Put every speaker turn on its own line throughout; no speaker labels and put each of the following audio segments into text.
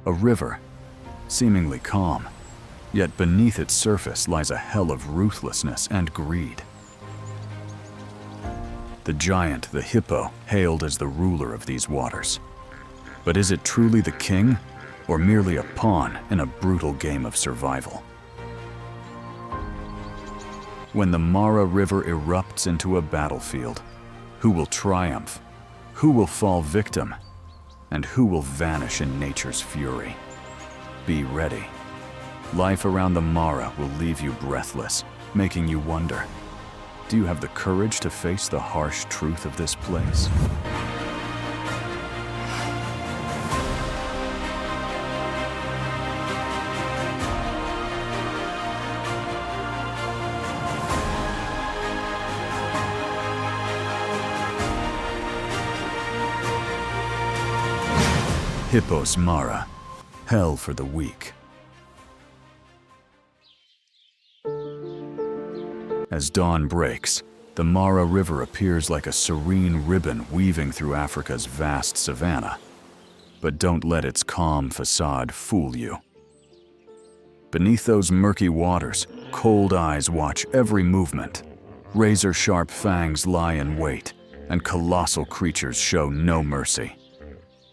A river, seemingly calm, yet beneath its surface lies a hell of ruthlessness and greed. The giant, the hippo, hailed as the ruler of these waters. But is it truly the king, or merely a pawn in a brutal game of survival? When the Mara River erupts into a battlefield, who will triumph? Who will fall victim? And who will vanish in nature's fury? Be ready. Life around the Mara will leave you breathless, making you wonder, do you have the courage to face the harsh truth of this place? HIPPOS Mara, hell for the weak. As dawn breaks, the Mara River appears like a serene ribbon weaving through Africa's vast savanna. But don't let its calm facade fool you. Beneath those murky waters, cold eyes watch every movement. Razor-sharp fangs lie in wait, and colossal creatures show no mercy.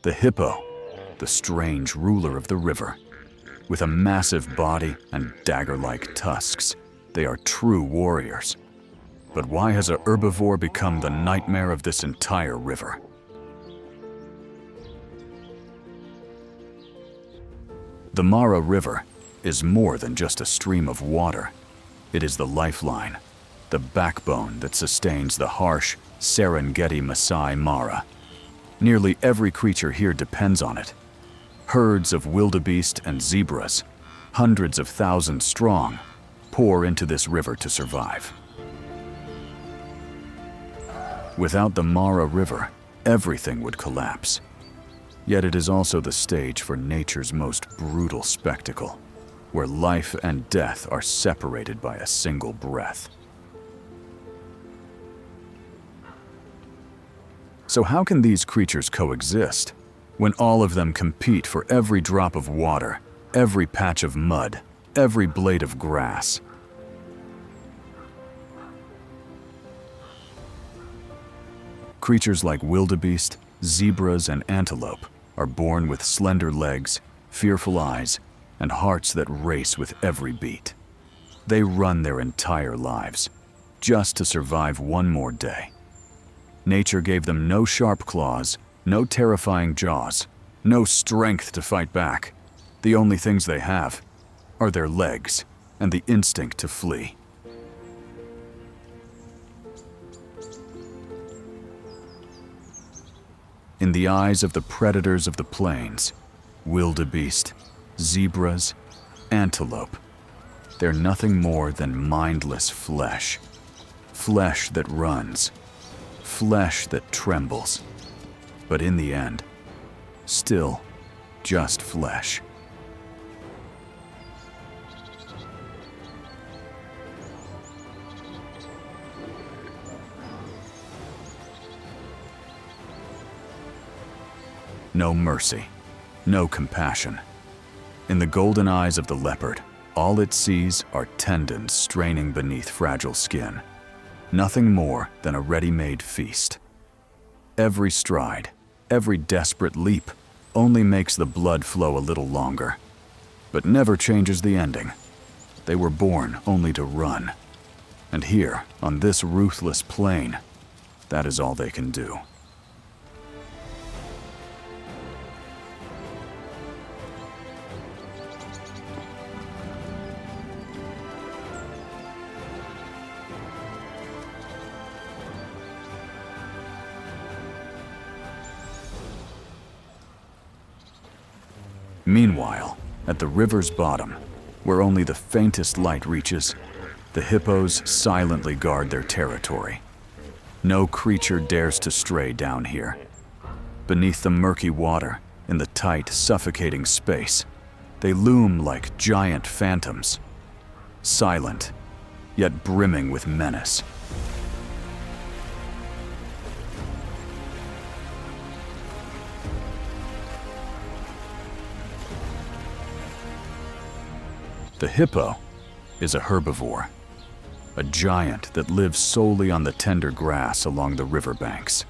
The hippo, the strange ruler of the river. With a massive body and dagger-like tusks, they are true warriors. But why has a herbivore become the nightmare of this entire river? The Mara River is more than just a stream of water. It is the lifeline, the backbone that sustains the harsh Serengeti Masai Mara. Nearly every creature here depends on it. Herds of wildebeest and zebras, hundreds of thousands strong, pour into this river to survive. Without the Mara River, everything would collapse. Yet it is also the stage for nature's most brutal spectacle, where life and death are separated by a single breath. So how can these creatures coexist when all of them compete for every drop of water, every patch of mud, every blade of grass? Creatures like wildebeest, zebras, and antelope are born with slender legs, fearful eyes, and hearts that race with every beat. They run their entire lives just to survive one more day. Nature gave them no sharp claws, no terrifying jaws, no strength to fight back. The only things they have are their legs and the instinct to flee. In the eyes of the predators of the plains, wildebeest, zebras, antelope, they're nothing more than mindless flesh. Flesh that runs, flesh that trembles. But in the end, still just flesh. No mercy, no compassion. In the golden eyes of the leopard, all it sees are tendons straining beneath fragile skin. Nothing more than a ready-made feast. Every stride, every desperate leap only makes the blood flow a little longer, but never changes the ending. They were born only to run. And here, on this ruthless plain, that is all they can do. Meanwhile, at the river's bottom, where only the faintest light reaches, the hippos silently guard their territory. No creature dares to stray down here. Beneath the murky water, in the tight, suffocating space, they loom like giant phantoms, silent, yet brimming with menace. The hippo is a herbivore, a giant that lives solely on the tender grass along the riverbanks.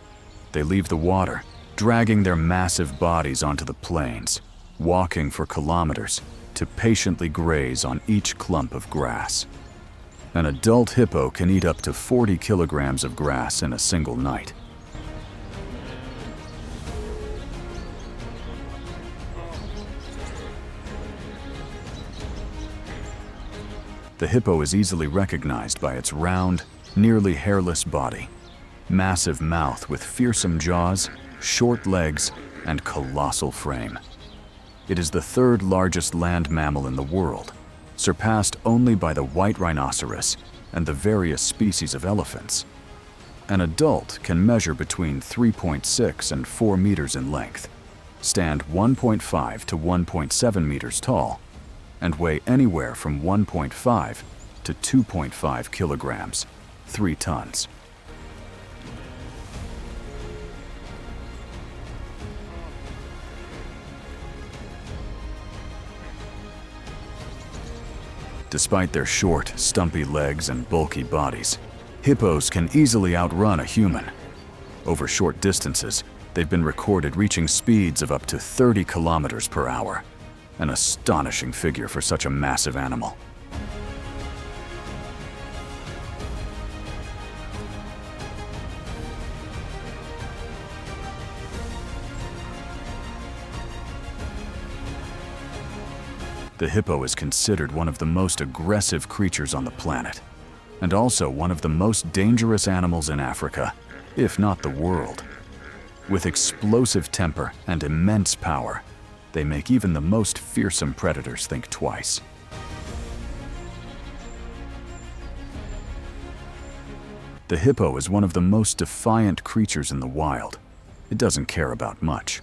They leave the water, dragging their massive bodies onto the plains, walking for kilometers to patiently graze on each clump of grass. An adult hippo can eat up to 40 kilograms of grass in a single night. The hippo is easily recognized by its round, nearly hairless body, massive mouth with fearsome jaws, short legs, and colossal frame. It is the third largest land mammal in the world, surpassed only by the white rhinoceros and the various species of elephants. An adult can measure between 3.6 and 4 meters in length, stand 1.5 to 1.7 meters tall, and weigh anywhere from 1.5 to 2.5 kilograms, 3 tons. Despite their short, stumpy legs and bulky bodies, hippos can easily outrun a human. Over short distances, they've been recorded reaching speeds of up to 30 kilometers per hour. An astonishing figure for such a massive animal. The hippo is considered one of the most aggressive creatures on the planet, and also one of the most dangerous animals in Africa, if not the world. With explosive temper and immense power, they make even the most fearsome predators think twice. The hippo is one of the most defiant creatures in the wild. It doesn't care about much.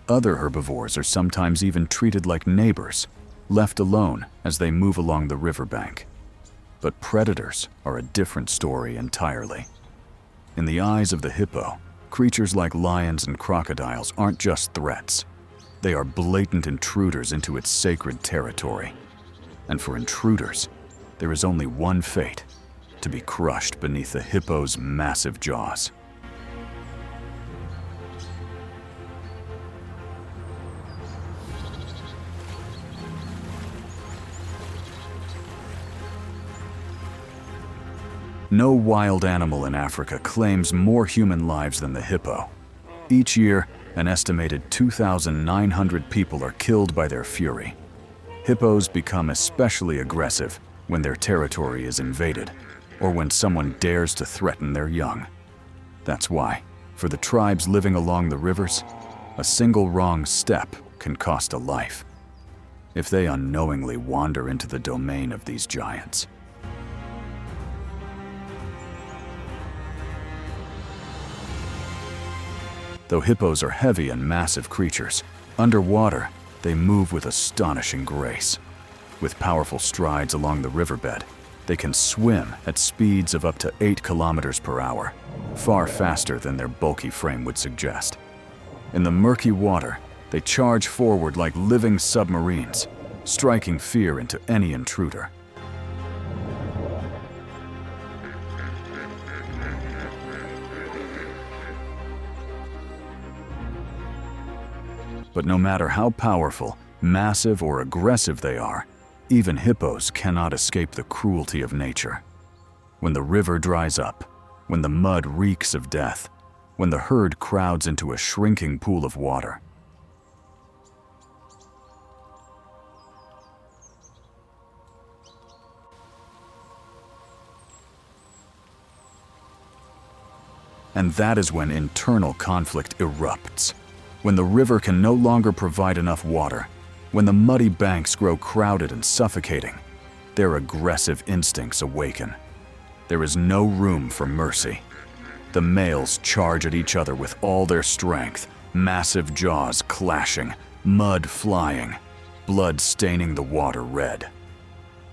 Other herbivores are sometimes even treated like neighbors, left alone as they move along the riverbank. But predators are a different story entirely. In the eyes of the hippo, creatures like lions and crocodiles aren't just threats. They are blatant intruders into its sacred territory. And for intruders, there is only one fate: to be crushed beneath the hippo's massive jaws. No wild animal in Africa claims more human lives than the hippo. Each year, an estimated 2,900 people are killed by their fury. Hippos become especially aggressive when their territory is invaded, or when someone dares to threaten their young. That's why, for the tribes living along the rivers, a single wrong step can cost a life, if they unknowingly wander into the domain of these giants. Though hippos are heavy and massive creatures, underwater they move with astonishing grace. With powerful strides along the riverbed, they can swim at speeds of up to 8 kilometers per hour, far faster than their bulky frame would suggest. In the murky water, they charge forward like living submarines, striking fear into any intruder. But no matter how powerful, massive, or aggressive they are, even hippos cannot escape the cruelty of nature. When the river dries up, when the mud reeks of death, when the herd crowds into a shrinking pool of water, and that is when internal conflict erupts. When the river can no longer provide enough water, when the muddy banks grow crowded and suffocating, their aggressive instincts awaken. There is no room for mercy. The males charge at each other with all their strength, massive jaws clashing, mud flying, blood staining the water red.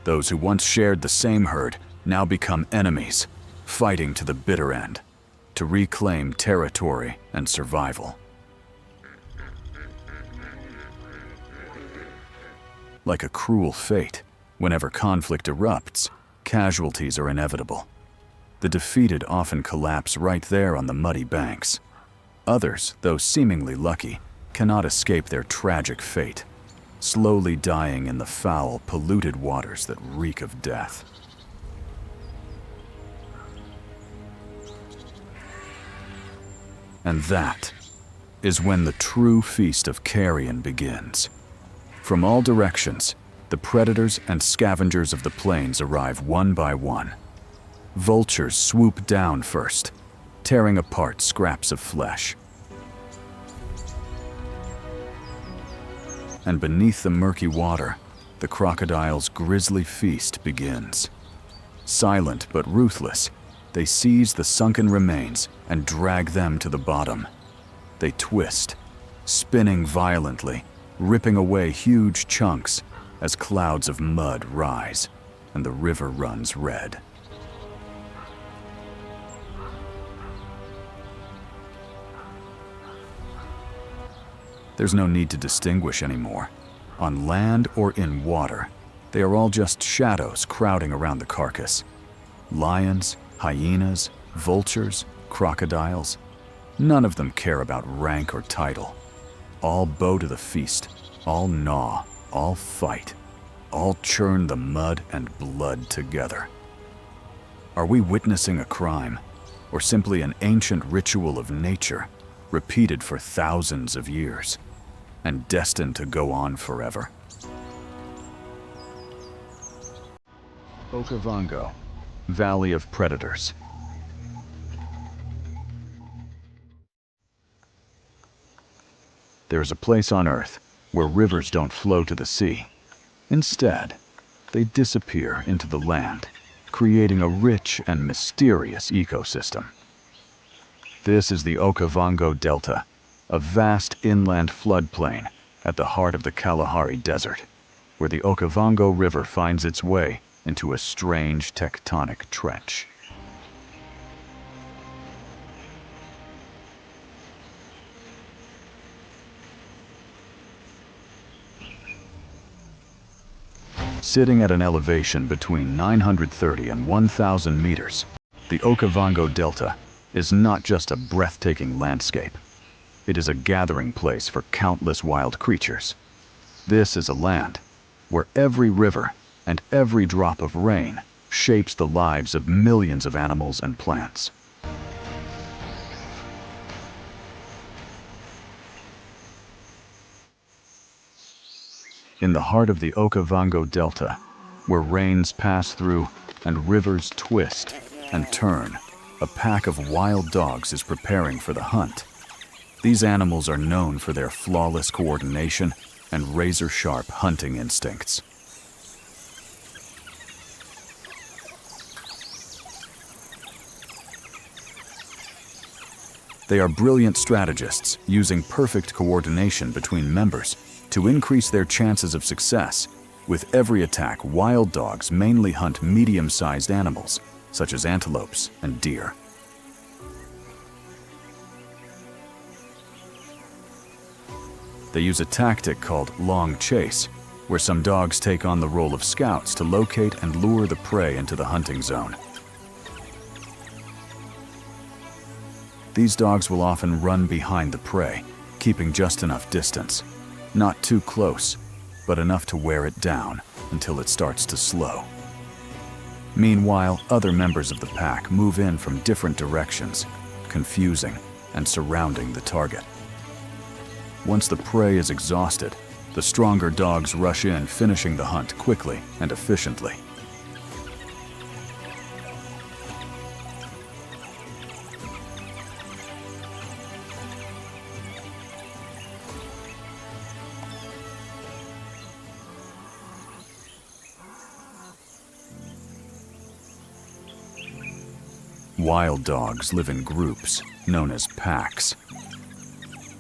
Those who once shared the same herd now become enemies, fighting to the bitter end, to reclaim territory and survival. Like a cruel fate, Whenever conflict erupts, casualties are inevitable. The defeated often collapse right there on the muddy banks. Others, though seemingly lucky, cannot escape their tragic fate, slowly dying in the foul, polluted waters that reek of death. And that is when the true feast of carrion begins. From all directions, the predators and scavengers of the plains arrive one by one. Vultures swoop down first, tearing apart scraps of flesh. And beneath the murky water, the crocodile's grisly feast begins. Silent but ruthless, they seize the sunken remains and drag them to the bottom. They twist, spinning violently, ripping away huge chunks as clouds of mud rise and the river runs red. There's no need to distinguish anymore. On land or in water, they are all just shadows crowding around the carcass. Lions, hyenas, vultures, crocodiles, none of them care about rank or title. All bow to the feast, all gnaw, all fight, all churn the mud and blood together. Are we witnessing a crime, or simply an ancient ritual of nature, repeated for thousands of years, and destined to go on forever? Okavango, Valley of Predators. There is a place on Earth where rivers don't flow to the sea. Instead, they disappear into the land, creating a rich and mysterious ecosystem. This is the Okavango Delta, a vast inland floodplain at the heart of the Kalahari Desert, where the Okavango River finds its way into a strange tectonic trench. Sitting at an elevation between 930 and 1,000 meters, the Okavango Delta is not just a breathtaking landscape. It is a gathering place for countless wild creatures. This is a land where every river and every drop of rain shapes the lives of millions of animals and plants. In the heart of the Okavango Delta, where rains pass through and rivers twist and turn, a pack of wild dogs is preparing for the hunt. These animals are known for their flawless coordination and razor-sharp hunting instincts. They are brilliant strategists, using perfect coordination between members to increase their chances of success. With every attack, wild dogs mainly hunt medium-sized animals, such as antelopes and deer. They use a tactic called long chase, where some dogs take on the role of scouts to locate and lure the prey into the hunting zone. These dogs will often run behind the prey, keeping just enough distance. Not too close, but enough to wear it down until it starts to slow. Meanwhile, other members of the pack move in from different directions, confusing and surrounding the target. Once the prey is exhausted, the stronger dogs rush in, finishing the hunt quickly and efficiently. Wild dogs live in groups, known as packs.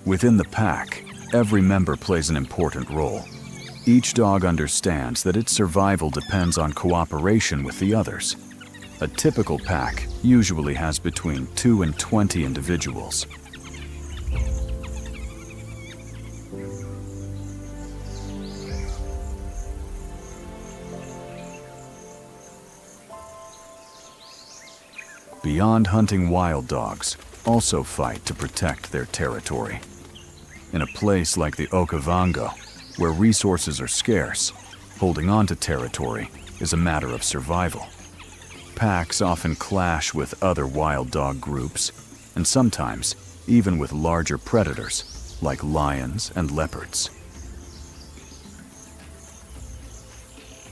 Within the pack, every member plays an important role. Each dog understands that its survival depends on cooperation with the others. A typical pack usually has between 2 and 20 individuals. Beyond hunting, wild dogs also fight to protect their territory. In a place like the Okavango, where resources are scarce, holding on to territory is a matter of survival. Packs often clash with other wild dog groups, and sometimes even with larger predators like lions and leopards.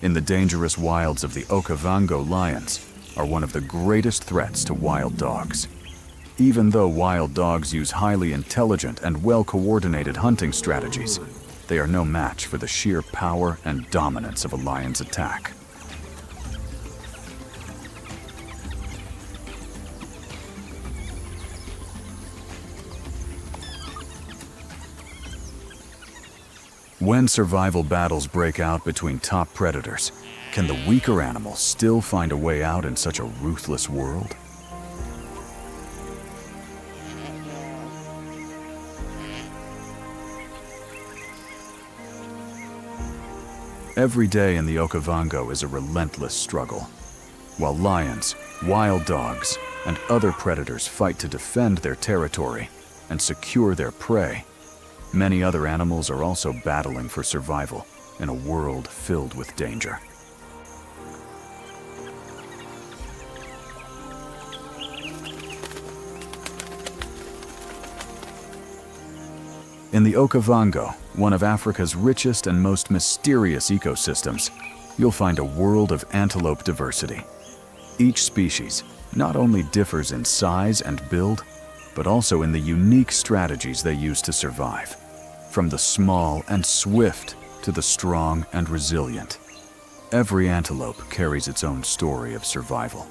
In the dangerous wilds of the Okavango, lions are one of the greatest threats to wild dogs. Even though wild dogs use highly intelligent and well-coordinated hunting strategies, they are no match for the sheer power and dominance of a lion's attack. When survival battles break out between top predators, can the weaker animals still find a way out in such a ruthless world? Every day in the Okavango is a relentless struggle. While lions, wild dogs, and other predators fight to defend their territory and secure their prey, many other animals are also battling for survival in a world filled with danger. In the Okavango, one of Africa's richest and most mysterious ecosystems, you'll find a world of antelope diversity. Each species not only differs in size and build, but also in the unique strategies they use to survive, from the small and swift to the strong and resilient. Every antelope carries its own story of survival.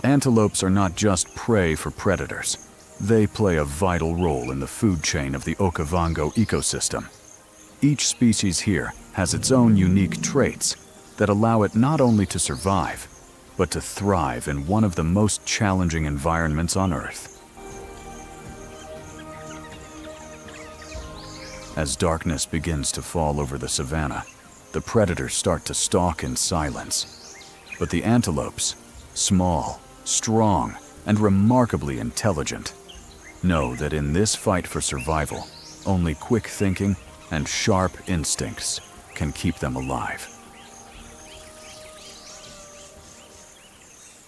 Antelopes are not just prey for predators. They play a vital role in the food chain of the Okavango ecosystem. Each species here has its own unique traits that allow it not only to survive, but to thrive in one of the most challenging environments on Earth. As darkness begins to fall over the savanna, the predators start to stalk in silence. But the antelopes, small, strong, and remarkably intelligent, know that in this fight for survival, only quick thinking and sharp instincts can keep them alive.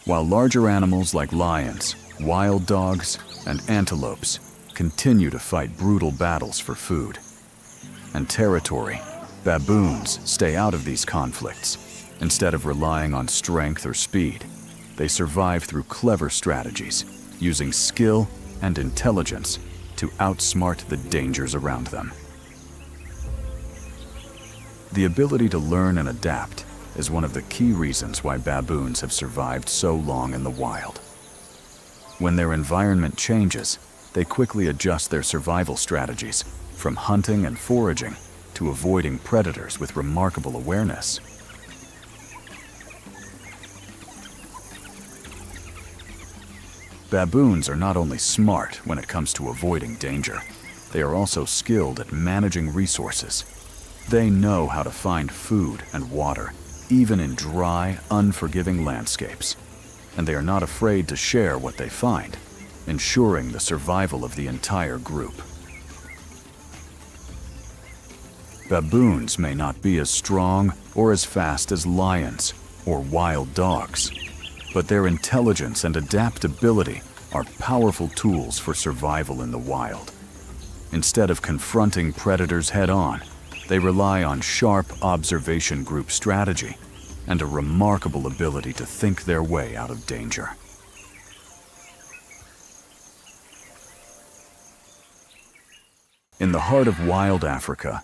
While larger animals like lions, wild dogs, and antelopes continue to fight brutal battles for food and territory, baboons stay out of these conflicts. Instead of relying on strength or speed, they survive through clever strategies, using skill and intelligence to outsmart the dangers around them. The ability to learn and adapt is one of the key reasons why baboons have survived so long in the wild. When their environment changes, they quickly adjust their survival strategies, from hunting and foraging to avoiding predators with remarkable awareness. Baboons are not only smart when it comes to avoiding danger, they are also skilled at managing resources. They know how to find food and water, even in dry, unforgiving landscapes. And they are not afraid to share what they find, ensuring the survival of the entire group. Baboons may not be as strong or as fast as lions or wild dogs, but their intelligence and adaptability are powerful tools for survival in the wild. Instead of confronting predators head-on, they rely on sharp observation group strategy and a remarkable ability to think their way out of danger. In the heart of wild Africa,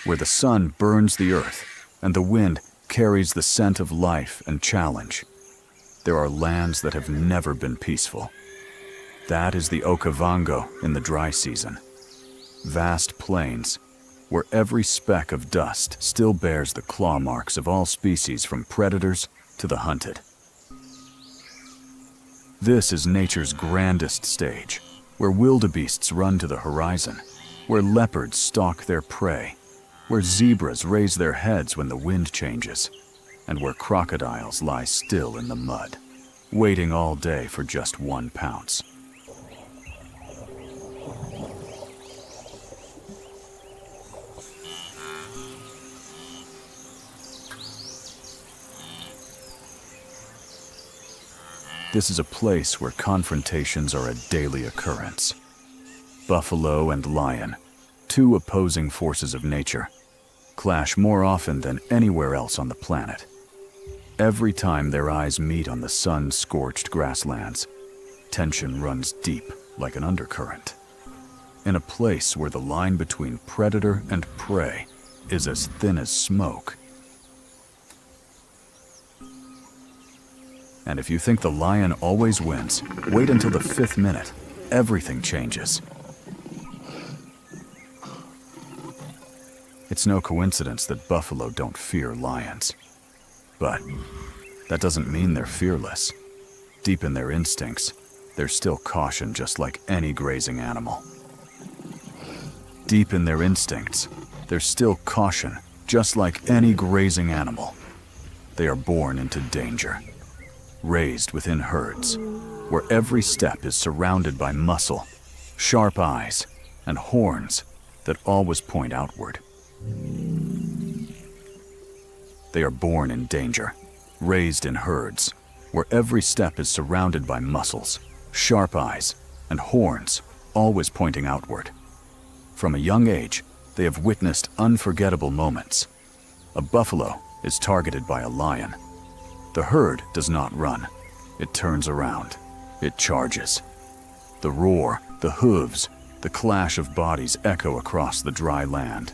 where the sun burns the earth and the wind carries the scent of life and challenge, there are lands that have never been peaceful. That is the Okavango in the dry season. Vast plains, where every speck of dust still bears the claw marks of all species from predators to the hunted. This is nature's grandest stage, where wildebeests run to the horizon, where leopards stalk their prey, where zebras raise their heads when the wind changes, and where crocodiles lie still in the mud, waiting all day for just one pounce. This is a place where confrontations are a daily occurrence. Buffalo and lion, two opposing forces of nature, clash more often than anywhere else on the planet. Every time their eyes meet on the sun-scorched grasslands, tension runs deep like an undercurrent. In a place where the line between predator and prey is as thin as smoke. And if you think the lion always wins, wait until the 5th minute. Everything changes. It's no coincidence that buffalo don't fear lions. But that doesn't mean they're fearless. Deep in their instincts, there's still caution just like any grazing animal. Deep in their instincts, there's still caution just like any grazing animal. They are born into danger. Raised within herds, where every step is surrounded by muscle, sharp eyes, and horns that always point outward. They are born in danger, raised in herds, where every step is surrounded by muscles, sharp eyes, and horns always pointing outward. From a young age, they have witnessed unforgettable moments. A buffalo is targeted by a lion. The herd does not run. It turns around. It charges. The roar, the hooves, the clash of bodies echo across the dry land.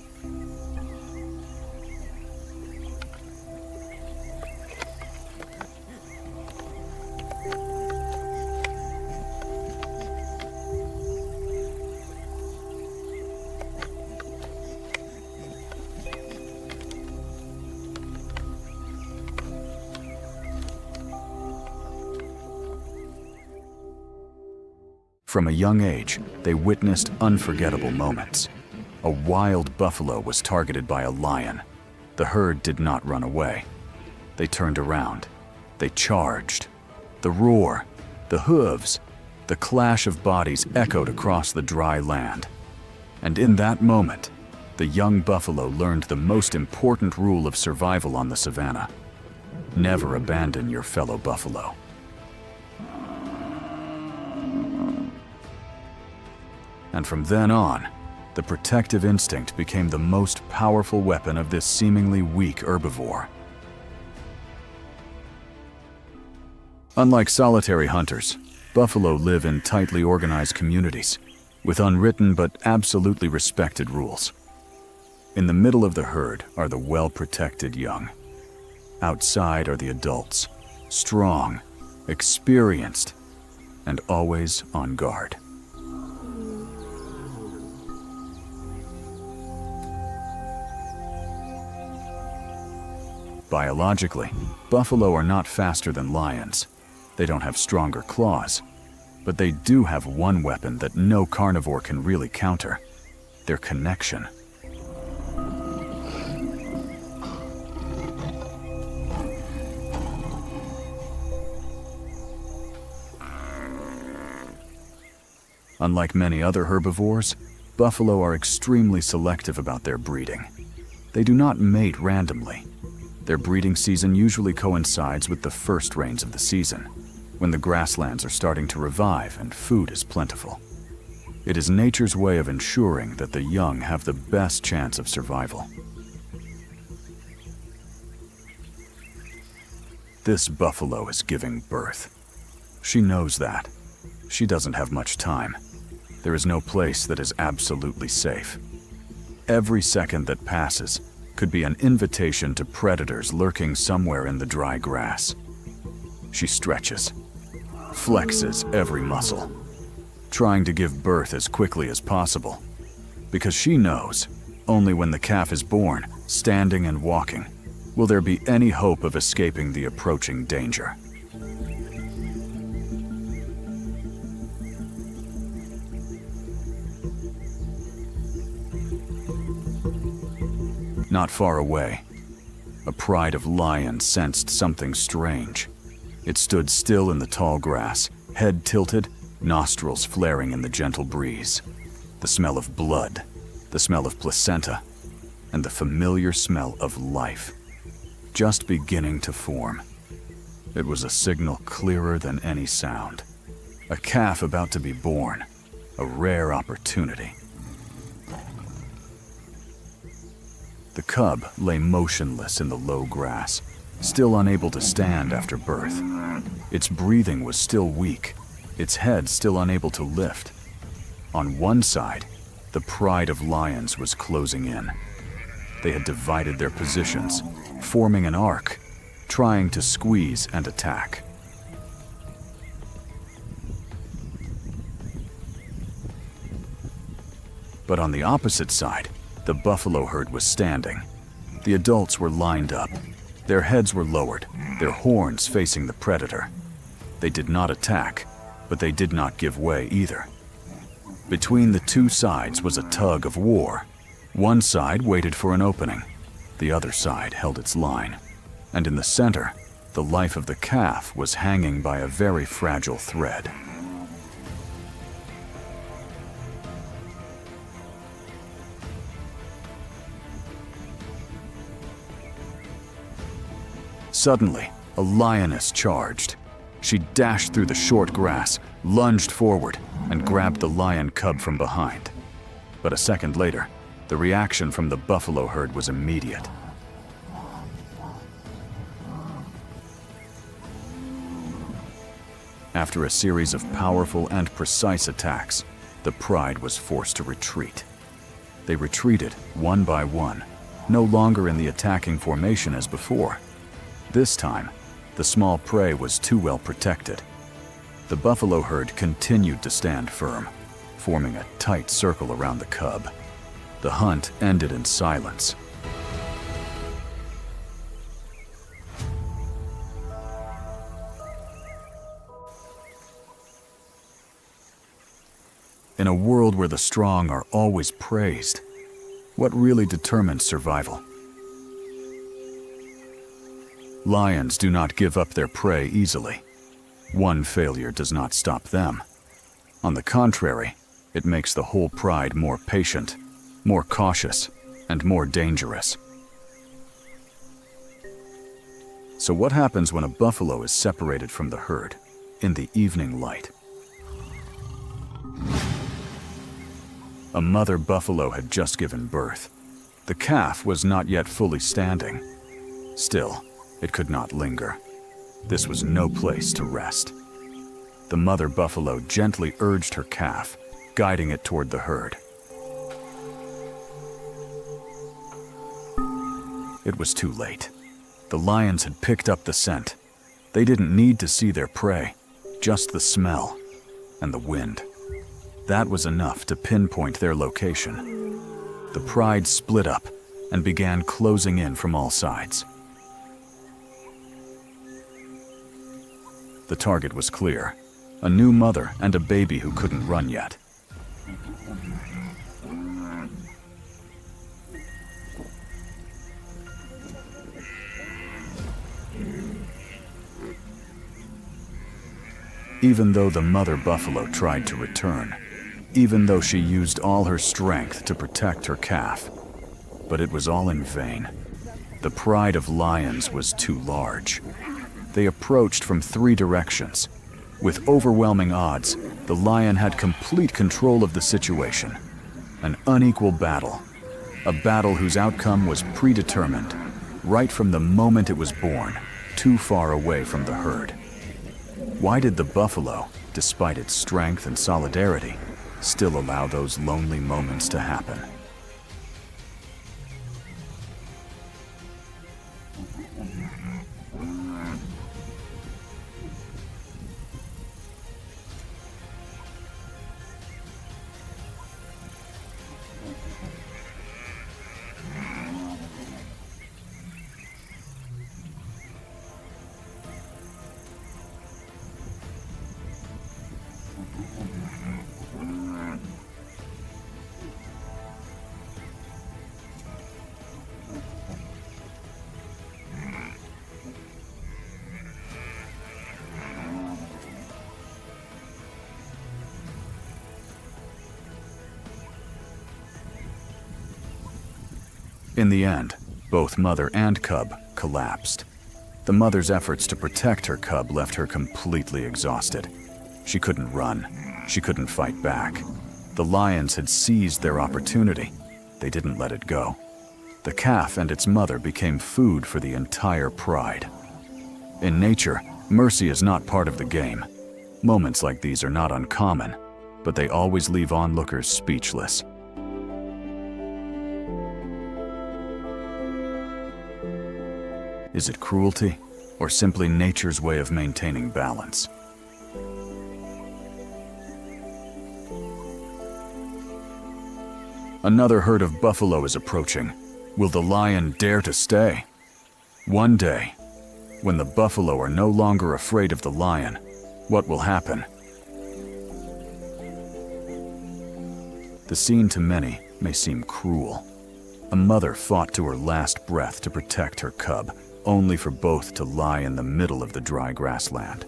From a young age, they witnessed unforgettable moments. A wild buffalo was targeted by a lion. The herd did not run away. They turned around. They charged. The roar, the hooves, the clash of bodies echoed across the dry land. And in that moment, the young buffalo learned the most important rule of survival on the savanna. Never abandon your fellow buffalo. And from then on, the protective instinct became the most powerful weapon of this seemingly weak herbivore. Unlike solitary hunters, buffalo live in tightly organized communities, with unwritten but absolutely respected rules. In the middle of the herd are the well-protected young. Outside are the adults, strong, experienced, and always on guard. Biologically, buffalo are not faster than lions. They don't have stronger claws, but they do have one weapon that no carnivore can really counter: their connection. Unlike many other herbivores, buffalo are extremely selective about their breeding. They do not mate randomly. Their breeding season usually coincides with the first rains of the season, when the grasslands are starting to revive and food is plentiful. It is nature's way of ensuring that the young have the best chance of survival. This buffalo is giving birth. She knows that. She doesn't have much time. There is no place that is absolutely safe. Every second that passes could be an invitation to predators lurking somewhere in the dry grass. She stretches, flexes every muscle, trying to give birth as quickly as possible, because she knows only when the calf is born, standing and walking, will there be any hope of escaping the approaching danger. Not far away, A pride of lions sensed something strange. It stood still in the tall grass, head tilted, nostrils flaring in the gentle breeze. The smell of blood, the smell of placenta, and the familiar smell of life, just beginning to form. It was a signal clearer than any sound. A calf about to be born, a rare opportunity. The cub lay motionless in the low grass, still unable to stand after birth. Its breathing was still weak, its head still unable to lift. On one side, the pride of lions was closing in. They had divided their positions, forming an arc, trying to squeeze and attack. But on the opposite side, the buffalo herd was standing. The adults were lined up. Their heads were lowered, their horns facing the predator. They did not attack, but they did not give way either. Between the two sides was a tug of war. One side waited for an opening. The other side held its line. And in the center, the life of the calf was hanging by a very fragile thread. Suddenly, a lioness charged. She dashed through the short grass, lunged forward, and grabbed the lion cub from behind. But a second later, the reaction from the buffalo herd was immediate. After a series of powerful and precise attacks, the pride was forced to retreat. They retreated one by one, no longer in the attacking formation as before. This time, the small prey was too well protected. The buffalo herd continued to stand firm, forming a tight circle around the cub. The hunt ended in silence. In a world where the strong are always praised, what really determines survival? Lions do not give up their prey easily. One failure does not stop them. On the contrary, it makes the whole pride more patient, more cautious, and more dangerous. So what happens when a buffalo is separated from the herd in the evening light? A mother buffalo had just given birth. The calf was not yet fully standing. Still, it could not linger. This was no place to rest. The mother buffalo gently urged her calf, guiding it toward the herd. It was too late. The lions had picked up the scent. They didn't need to see their prey, just the smell and the wind. That was enough to pinpoint their location. The pride split up and began closing in from all sides. The target was clear, a new mother and a baby who couldn't run yet. Even though the mother buffalo tried to return, even though she used all her strength to protect her calf, but it was all in vain. The pride of lions was too large. They approached from three directions. With overwhelming odds, the lion had complete control of the situation. An unequal battle. A battle whose outcome was predetermined, right from the moment it was born, too far away from the herd. Why did the buffalo, despite its strength and solidarity, still allow those lonely moments to happen? In the end, both mother and cub collapsed. The mother's efforts to protect her cub left her completely exhausted. She couldn't run. She couldn't fight back. The lions had seized their opportunity. They didn't let it go. The calf and its mother became food for the entire pride. In nature, mercy is not part of the game. Moments like these are not uncommon, but they always leave onlookers speechless. Is it cruelty, or simply nature's way of maintaining balance? Another herd of buffalo is approaching. Will the lion dare to stay? One day, when the buffalo are no longer afraid of the lion, what will happen? The scene to many may seem cruel. A mother fought to her last breath to protect her cub, only for both to lie in the middle of the dry grassland.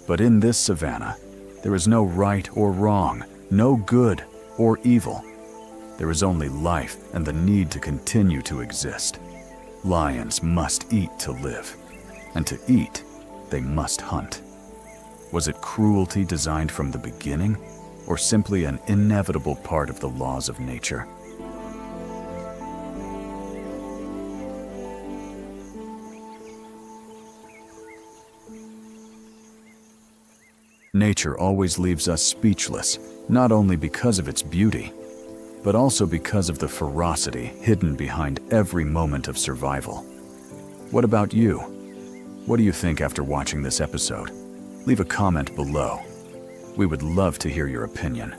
But in this savanna, there is no right or wrong, no good or evil. There is only life and the need to continue to exist. Lions must eat to live, and to eat, they must hunt. Was it cruelty designed from the beginning, or simply an inevitable part of the laws of nature? Nature always leaves us speechless, not only because of its beauty, but also because of the ferocity hidden behind every moment of survival. What about you? What do you think after watching this episode? Leave a comment below. We would love to hear your opinion.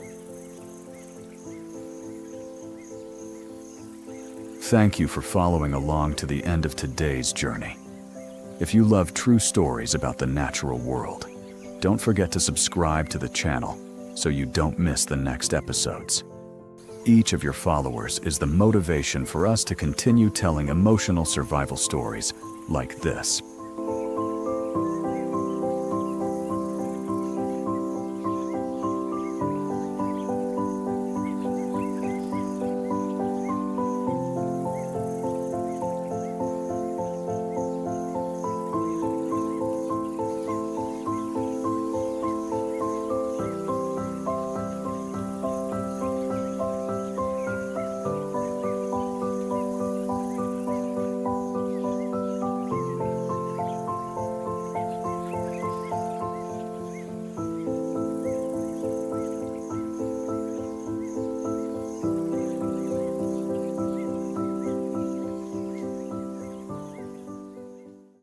Thank you for following along to the end of today's journey. If you love true stories about the natural world, don't forget to subscribe to the channel so you don't miss the next episodes. Each of your followers is the motivation for us to continue telling emotional survival stories like this.